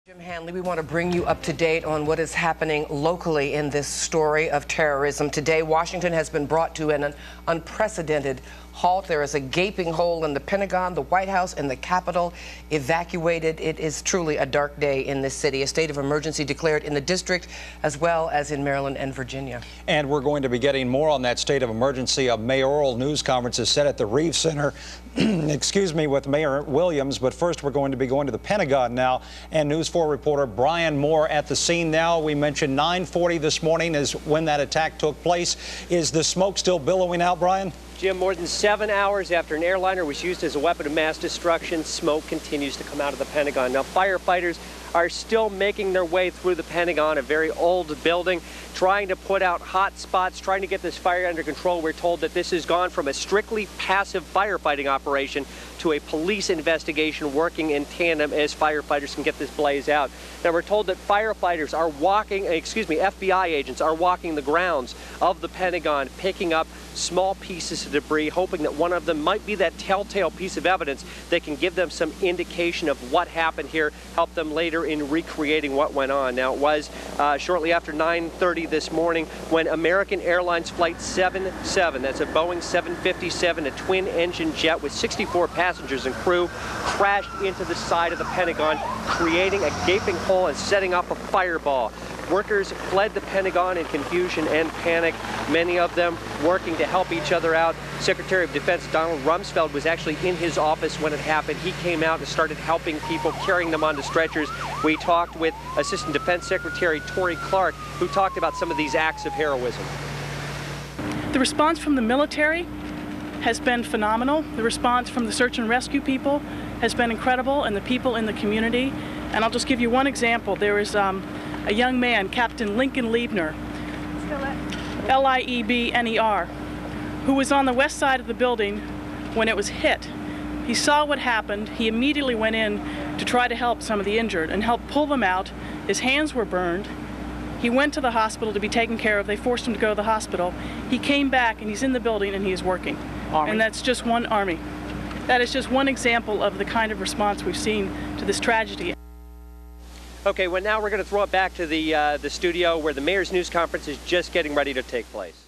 Jim Hanley, we want to bring you up to date on what is happening locally in this story of terrorism. Today, Washington has been brought to an unprecedented halt. There is a gaping hole in the Pentagon, the White House, and the Capitol evacuated. It is truly a dark day in this city. A state of emergency declared in the district as well as in Maryland and Virginia. And we're going to be getting more on that state of emergency. A mayoral news conference is set at the Reeve Center, excuse me, with Mayor Williams. But first, we're going to be going to the Pentagon now. And News 4 reporter Brian Moore at the scene now. We mentioned 9:40 this morning is when that attack took place. Is the smoke still billowing out, Brian? Jim, more than 7 hours after an airliner was used as a weapon of mass destruction, smoke continues to come out of the Pentagon. Now, firefighters are still making their way through the Pentagon, a very old building, trying to put out hot spots, trying to get this fire under control. We're told that this has gone from a strictly passive firefighting operation to a police investigation working in tandem as firefighters can get this blaze out. Now, we're told that firefighters are FBI agents are walking the grounds of the Pentagon, picking up small pieces of debris, hoping that one of them might be that telltale piece of evidence that can give them some indication of what happened here, help them later in recreating what went on. Now, it was shortly after 9:30 this morning when American Airlines Flight 77, that's a Boeing 757, a twin-engine jet with 64 passengers and crew, crashed into the side of the Pentagon, creating a gaping hole and setting up a fireball. Workers fled the Pentagon in confusion and panic, many of them working to help each other out. Secretary of Defense Donald Rumsfeld was actually in his office when it happened. He came out and started helping people, carrying them onto stretchers. We talked with Assistant Defense Secretary Tory Clark, who talked about some of these acts of heroism. The response from the military has been phenomenal. The response from the search and rescue people has been incredible, and the people in the community. And I'll just give you one example. There is a young man, Captain Lincoln Liebner, Liebner, who was on the west side of the building when it was hit. He saw what happened. He immediately went in to try to help some of the injured and help pull them out. His hands were burned. He went to the hospital to be taken care of. They forced him to go to the hospital. He came back and he's in the building and he is working. Army. And that's just one Army. That is just one example of the kind of response we've seen to this tragedy. Okay, well, now we're going to throw it back to the studio where the mayor's news conference is just getting ready to take place.